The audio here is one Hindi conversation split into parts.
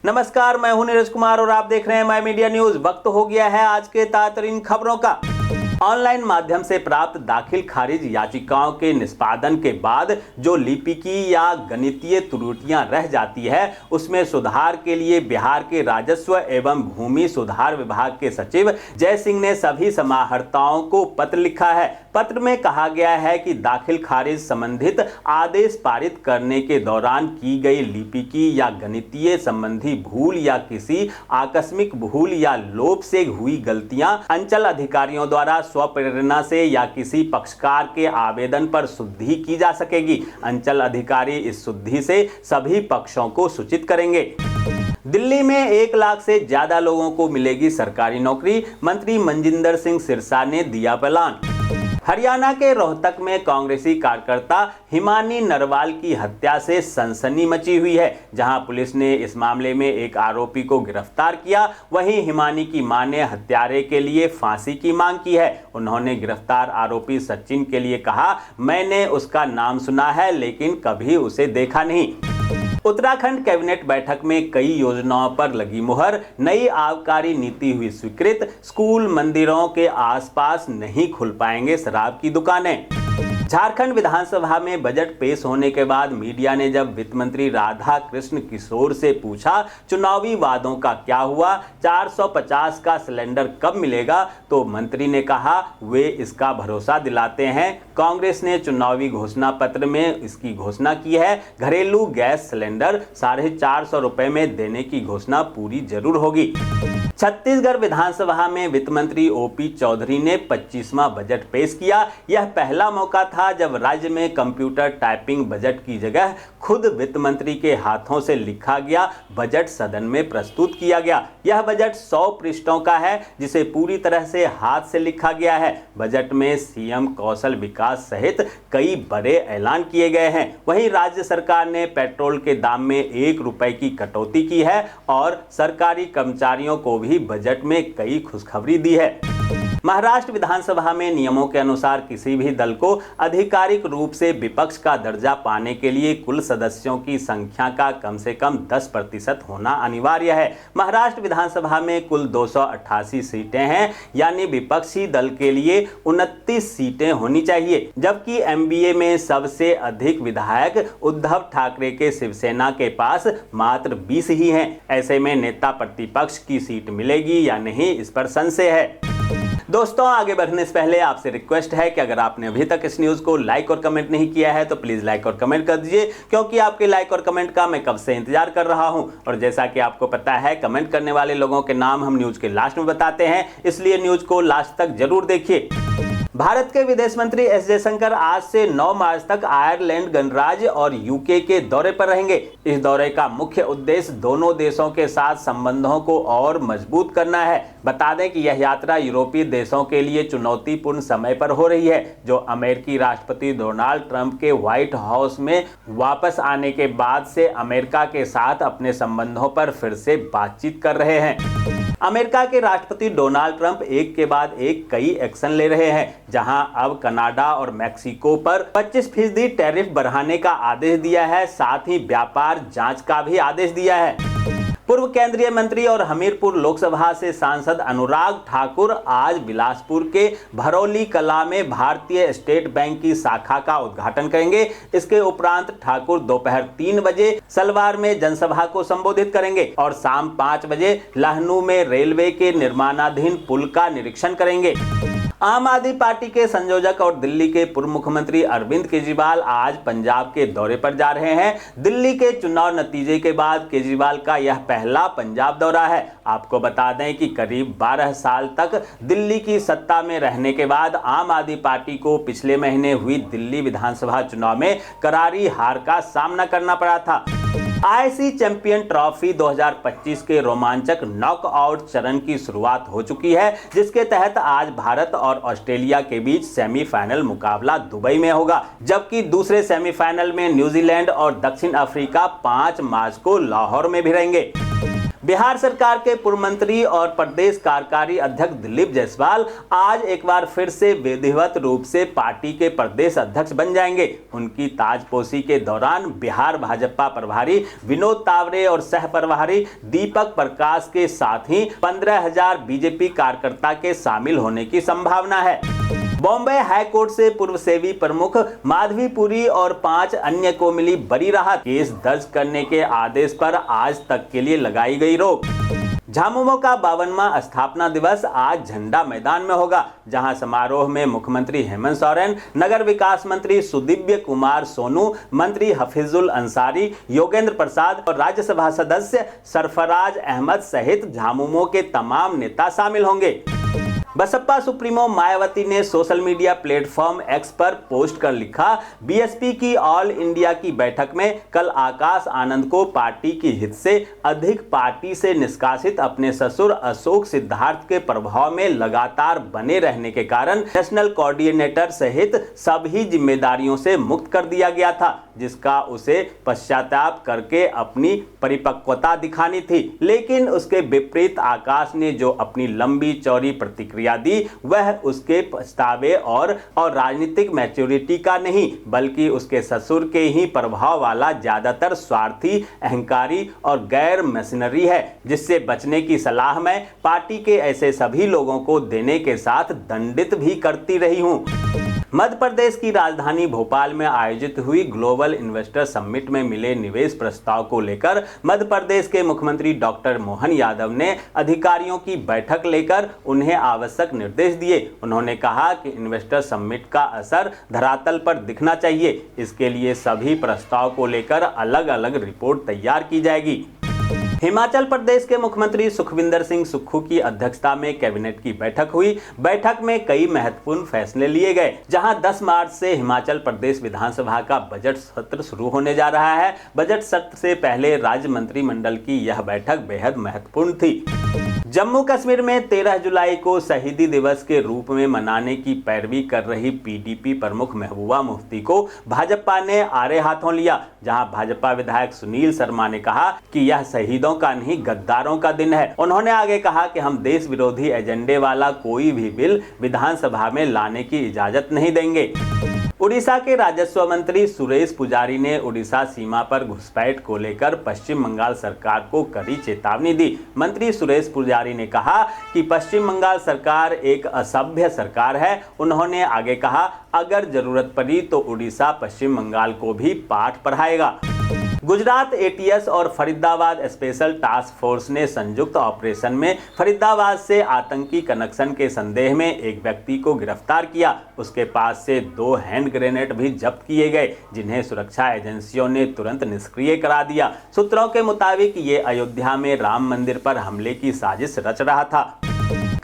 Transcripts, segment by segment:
नमस्कार, मैं हूं नीरज कुमार और आप देख रहे हैं माय मीडिया न्यूज। वक्त हो गया है आज के ताज़ा खबरों का। ऑनलाइन माध्यम से प्राप्त दाखिल खारिज याचिकाओं के निष्पादन के बाद जो लिपिकी या गणितीय त्रुटियां रह जाती है, उसमें सुधार के लिए बिहार के राजस्व एवं भूमि सुधार विभाग के सचिव जय सिंह ने सभी समाहर्ताओं को पत्र लिखा है। पत्र में कहा गया है कि दाखिल खारिज संबंधित आदेश पारित करने के दौरान की गई लिपिकी या गणितीय संबंधी भूल या किसी आकस्मिक भूल या लोप से हुई गलतियां अंचल अधिकारियों द्वारा स्वप्रेरणा से या किसी पक्षकार के आवेदन पर शुद्धि की जा सकेगी। अंचल अधिकारी इस शुद्धि से सभी पक्षों को सूचित करेंगे। दिल्ली में 1 लाख से ज्यादा लोगों को मिलेगी सरकारी नौकरी, मंत्री मनजिंदर सिंह सिरसा ने दिया ऐलान। हरियाणा के रोहतक में कांग्रेसी कार्यकर्ता हिमानी नरवाल की हत्या से सनसनी मची हुई है। जहां पुलिस ने इस मामले में एक आरोपी को गिरफ्तार किया, वहीं हिमानी की मां ने हत्यारे के लिए फांसी की मांग की है। उन्होंने गिरफ्तार आरोपी सचिन के लिए कहा, मैंने उसका नाम सुना है लेकिन कभी उसे देखा नहीं। उत्तराखंड कैबिनेट बैठक में कई योजनाओं पर लगी मुहर, नई आबकारी नीति हुई स्वीकृत, स्कूल मंदिरों के आसपास नहीं खुल पाएंगे शराब की दुकानें। झारखंड विधानसभा में बजट पेश होने के बाद मीडिया ने जब वित्त मंत्री राधा कृष्ण किशोर से पूछा चुनावी वादों का क्या हुआ, 450 का सिलेंडर कब मिलेगा, तो मंत्री ने कहा वे इसका भरोसा दिलाते हैं। कांग्रेस ने चुनावी घोषणा पत्र में इसकी घोषणा की है। घरेलू गैस सिलेंडर 450 रुपए में देने की घोषणा पूरी जरूर होगी। छत्तीसगढ़ विधानसभा में वित्त मंत्री ओपी चौधरी ने 25वां बजट पेश किया। यह पहला मौका था जब राज्य में कंप्यूटर टाइपिंग बजट की जगह खुद वित्त मंत्री के हाथों से लिखा गया बजट सदन में प्रस्तुत किया गया। यह बजट 100 पृष्ठों का है, जिसे पूरी तरह से हाथ से लिखा गया है। बजट में सीएम कौशल विकास सहित कई बड़े ऐलान किए गए हैं। वहीं राज्य सरकार ने पेट्रोल के दाम में 1 रुपए की कटौती की है और सरकारी कर्मचारियों को भी बजट में कई खुशखबरी दी है। महाराष्ट्र विधानसभा में नियमों के अनुसार किसी भी दल को आधिकारिक रूप से विपक्ष का दर्जा पाने के लिए कुल सदस्यों की संख्या का कम से कम 10% होना अनिवार्य है। महाराष्ट्र विधानसभा में कुल 288 सीटें हैं, यानी विपक्षी दल के लिए 29 सीटें होनी चाहिए, जबकि एमबीए में सबसे अधिक विधायक उद्धव ठाकरे के शिवसेना के पास मात्र 20 ही हैं। ऐसे में नेता प्रतिपक्ष की सीट मिलेगी या नहीं, इस पर संशय है। दोस्तों, आगे बढ़ने से पहले आपसे रिक्वेस्ट है कि अगर आपने अभी तक इस न्यूज़ को लाइक और कमेंट नहीं किया है तो प्लीज़ लाइक और कमेंट कर दीजिए, क्योंकि आपके लाइक और कमेंट का मैं कब से इंतजार कर रहा हूं। और जैसा कि आपको पता है, कमेंट करने वाले लोगों के नाम हम न्यूज़ के लास्ट में बताते हैं, इसलिए न्यूज़ को लास्ट तक जरूर देखिए। भारत के विदेश मंत्री एस जयशंकर आज से 9 मार्च तक आयरलैंड, गणराज्य और यूके के दौरे पर रहेंगे। इस दौरे का मुख्य उद्देश्य दोनों देशों के साथ संबंधों को और मजबूत करना है। बता दें कि यह यात्रा यूरोपीय देशों के लिए चुनौतीपूर्ण समय पर हो रही है, जो अमेरिकी राष्ट्रपति डोनाल्ड ट्रंप के व्हाइट हाउस में वापस आने के बाद से अमेरिका के साथ अपने संबंधों पर फिर से बातचीत कर रहे हैं। अमेरिका के राष्ट्रपति डोनाल्ड ट्रंप एक के बाद एक कई एक्शन ले रहे हैं, जहां अब कनाडा और मैक्सिको पर 25% टैरिफ बढ़ाने का आदेश दिया है, साथ ही व्यापार जांच का भी आदेश दिया है। पूर्व केंद्रीय मंत्री और हमीरपुर लोकसभा से सांसद अनुराग ठाकुर आज बिलासपुर के भरौली कला में भारतीय स्टेट बैंक की शाखा का उद्घाटन करेंगे। इसके उपरांत ठाकुर दोपहर 3 बजे सलवार में जनसभा को संबोधित करेंगे और शाम 5 बजे लखनऊ में रेलवे के निर्माणाधीन पुल का निरीक्षण करेंगे। आम आदमी पार्टी के संयोजक और दिल्ली के पूर्व मुख्यमंत्री अरविंद केजरीवाल आज पंजाब के दौरे पर जा रहे हैं। दिल्ली के चुनाव नतीजे के बाद केजरीवाल का यह पहला पंजाब दौरा है। आपको बता दें कि करीब 12 साल तक दिल्ली की सत्ता में रहने के बाद आम आदमी पार्टी को पिछले महीने हुई दिल्ली विधानसभा चुनाव में करारी हार का सामना करना पड़ा था। आईसी चैंपियन ट्रॉफी 2025 के रोमांचक नॉकआउट चरण की शुरुआत हो चुकी है, जिसके तहत आज भारत और ऑस्ट्रेलिया के बीच सेमीफाइनल मुकाबला दुबई में होगा, जबकि दूसरे सेमीफाइनल में न्यूजीलैंड और दक्षिण अफ्रीका 5 मार्च को लाहौर में भिड़ेंगे। बिहार सरकार के पूर्व मंत्री और प्रदेश कार्यकारी अध्यक्ष दिलीप जायसवाल आज एक बार फिर से विधिवत रूप से पार्टी के प्रदेश अध्यक्ष बन जाएंगे। उनकी ताजपोशी के दौरान बिहार भाजपा प्रभारी विनोद तावरे और सह प्रभारी दीपक प्रकाश के साथ ही 15,000 बीजेपी कार्यकर्ता के शामिल होने की संभावना है। बॉम्बे हाई कोर्ट से पूर्व सेबी प्रमुख माधवी पुरी और 5 अन्य को मिली बड़ी राहत। केस दर्ज करने के आदेश पर आज तक के लिए लगाई गई रोक। झामुमो का 52वां स्थापना दिवस आज झंडा मैदान में होगा, जहां समारोह में मुख्यमंत्री हेमंत सोरेन, नगर विकास मंत्री सुदिव्य कुमार सोनू, मंत्री हफीजुल अंसारी, योगेंद्र प्रसाद और राज्यसभा सदस्य सरफराज अहमद सहित झामुमो के तमाम नेता शामिल होंगे। बसपा सुप्रीमो मायावती ने सोशल मीडिया प्लेटफॉर्म एक्स पर पोस्ट कर लिखा, बीएसपी की ऑल इंडिया की बैठक में कल आकाश आनंद को पार्टी की हित से अधिक पार्टी से निष्कासित अपने ससुर अशोक सिद्धार्थ के प्रभाव में लगातार बने रहने के कारण नेशनल कोऑर्डिनेटर सहित सभी जिम्मेदारियों से मुक्त कर दिया गया था, जिसका उसे पश्चाताप करके अपनी परिपक्वता दिखानी थी। लेकिन उसके विपरीत आकाश ने जो अपनी लंबी चौड़ी प्रतिक्रिया दी, वह उसके पछतावे और राजनीतिक मैच्योरिटी का नहीं, बल्कि उसके ससुर के ही प्रभाव वाला ज्यादातर स्वार्थी, अहंकारी और गैर मशीनरी है, जिससे बचने की सलाह मैं पार्टी के ऐसे सभी लोगों को देने के साथ दंडित भी करती रही हूं। मध्य प्रदेश की राजधानी भोपाल में आयोजित हुई ग्लोबल इन्वेस्टर समिट में मिले निवेश प्रस्ताव को लेकर मध्य प्रदेश के मुख्यमंत्री डॉक्टर मोहन यादव ने अधिकारियों की बैठक लेकर उन्हें आवश्यक निर्देश दिए। उन्होंने कहा कि इन्वेस्टर समिट का असर धरातल पर दिखना चाहिए। इसके लिए सभी प्रस्ताव को लेकर अलग अलग रिपोर्ट तैयार की जाएगी। हिमाचल प्रदेश के मुख्यमंत्री सुखविंदर सिंह सुक्खू की अध्यक्षता में कैबिनेट की बैठक हुई। बैठक में कई महत्वपूर्ण फैसले लिए गए, जहां 10 मार्च से हिमाचल प्रदेश विधानसभा का बजट सत्र शुरू होने जा रहा है। बजट सत्र से पहले राज्य मंत्रिमंडल की यह बैठक बेहद महत्वपूर्ण थी। जम्मू कश्मीर में 13 जुलाई को शहीदी दिवस के रूप में मनाने की पैरवी कर रही पीडीपी प्रमुख महबूबा मुफ्ती को भाजपा ने आड़े हाथों लिया, जहां भाजपा विधायक सुनील शर्मा ने कहा कि यह शहीदों का नहीं गद्दारों का दिन है। उन्होंने आगे कहा कि हम देश विरोधी एजेंडे वाला कोई भी बिल विधानसभा में लाने की इजाजत नहीं देंगे। उड़ीसा के राजस्व मंत्री सुरेश पुजारी ने उड़ीसा सीमा पर घुसपैठ को लेकर पश्चिम बंगाल सरकार को कड़ी चेतावनी दी। मंत्री सुरेश पुजारी ने कहा कि पश्चिम बंगाल सरकार एक असभ्य सरकार है। उन्होंने आगे कहा, अगर जरूरत पड़ी तो उड़ीसा पश्चिम बंगाल को भी पाठ पढ़ाएगा। गुजरात एटीएस और फरीदाबाद स्पेशल टास्क फोर्स ने संयुक्त ऑपरेशन में फरीदाबाद से आतंकी कनेक्शन के संदेह में एक व्यक्ति को गिरफ्तार किया। उसके पास से 2 हैंड ग्रेनेड भी जब्त किए गए, जिन्हें सुरक्षा एजेंसियों ने तुरंत निष्क्रिय करा दिया। सूत्रों के मुताबिक ये अयोध्या में राम मंदिर पर हमले की साजिश रच रहा था।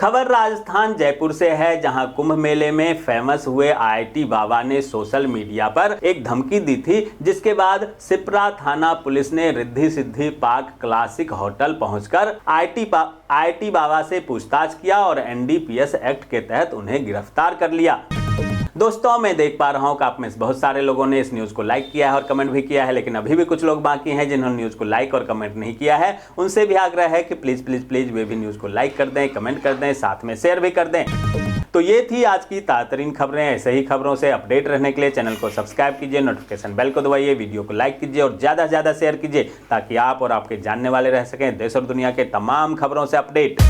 खबर राजस्थान जयपुर से है, जहां कुंभ मेले में फेमस हुए आईआईटी बाबा ने सोशल मीडिया पर एक धमकी दी थी, जिसके बाद सिपरा थाना पुलिस ने Riddhi Siddhi park classic hotel पहुंचकर आईआईटी बाबा से पूछताछ किया और एनडीपीएस एक्ट के तहत उन्हें गिरफ्तार कर लिया। दोस्तों, मैं देख पा रहा हूं कि आप में से बहुत सारे लोगों ने इस न्यूज़ को लाइक किया है और कमेंट भी किया है, लेकिन अभी भी कुछ लोग बाकी हैं जिन्होंने न्यूज़ को लाइक और कमेंट नहीं किया है। उनसे भी आग्रह है कि प्लीज़ प्लीज़ प्लीज़ वे भी न्यूज़ को लाइक कर दें, कमेंट कर दें, साथ में शेयर भी कर दें। तो ये थी आज की ताज़ातरीन खबरें। ऐसे ही खबरों से अपडेट रहने के लिए चैनल को सब्सक्राइब कीजिए, नोटिफिकेशन बेल को दबाइए, वीडियो को लाइक कीजिए और ज़्यादा से ज़्यादा शेयर कीजिए, ताकि आप और आपके जानने वाले रह सकें देश और दुनिया के तमाम खबरों से अपडेट।